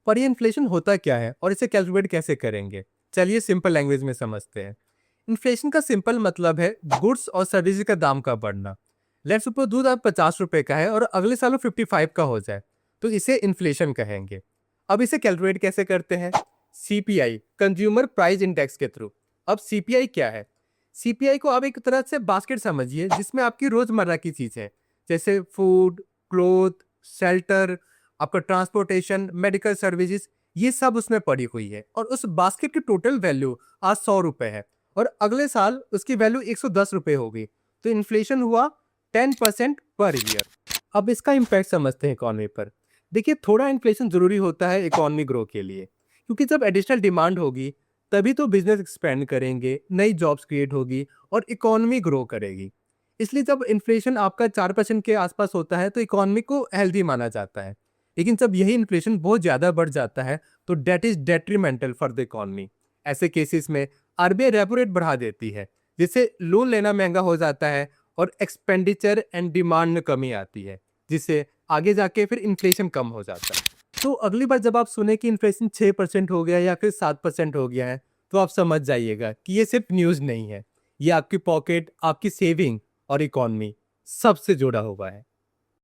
पर ये इन्फ्लेशन होता क्या है और इसे कैलकुलेट कैसे करेंगे? चलिए सिंपल लैंग्वेज में समझते हैं। इन्फ्लेशन का सिंपल मतलब है गुड्स और सर्विस का दाम का बढ़ना। लेट्स सपोज दूध अब 50 रुपए का है और अगले साल वो 55 का हो जाए, तो इसे इन्फ्लेशन कहेंगे। अब इसे कैलकुलेट कैसे करते हैं? सीपीआई, कंज्यूमर प्राइस इंडेक्स के थ्रू। अब सीपीआई क्या है? सीपीआई को आप एक तरह से बास्केट समझिए जिसमें आपकी रोजमर्रा की चीजें जैसे फूड, क्लोथ, शेल्टर, आपका ट्रांसपोर्टेशन, मेडिकल सर्विसेज, ये सब उसमें पड़ी हुई है और उस बास्केट की टोटल वैल्यू आज 100 रुपए है और अगले साल उसकी वैल्यू 110 रुपए होगी। तो इन्फ्लेशन हुआ 10% पर ईयर। अब इसका इम्पैक्ट समझते हैं इकोनॉमी पर। देखिए, थोड़ा इन्फ्लेशन जरूरी होता है इकोनॉमी ग्रो के लिए, क्योंकि जब एडिशनल डिमांड होगी तभी तो बिजनेस एक्सपेंड करेंगे, नई जॉब्स क्रिएट होगी और इकोनॉमी ग्रो करेगी। इसलिए जब इन्फ्लेशन आपका 4% के आसपास होता है तो इकोनॉमी को हेल्दी माना जाता है। लेकिन जब यही इन्फ्लेशन बहुत ज़्यादा बढ़ जाता है तो debt is detrimental for the economy. ऐसे केसेस में आरबीआई रेपो रेट बढ़ा देती है, जिससे लोन लेना महंगा हो जाता है और एक्सपेंडिचर एंड डिमांड में कमी आती है, जिससे आगे जाके फिर इन्फ्लेशन कम हो जाता है। तो अगली बार जब आप सुने कि इन्फ्लेशन 6% हो गया या फिर 7% हो गया है, तो आप समझ जाइएगा कि ये सिर्फ न्यूज़ नहीं है, ये आपकी पॉकेट, आपकी सेविंग और इकोनॉमी सबसे जुड़ा हुआ है।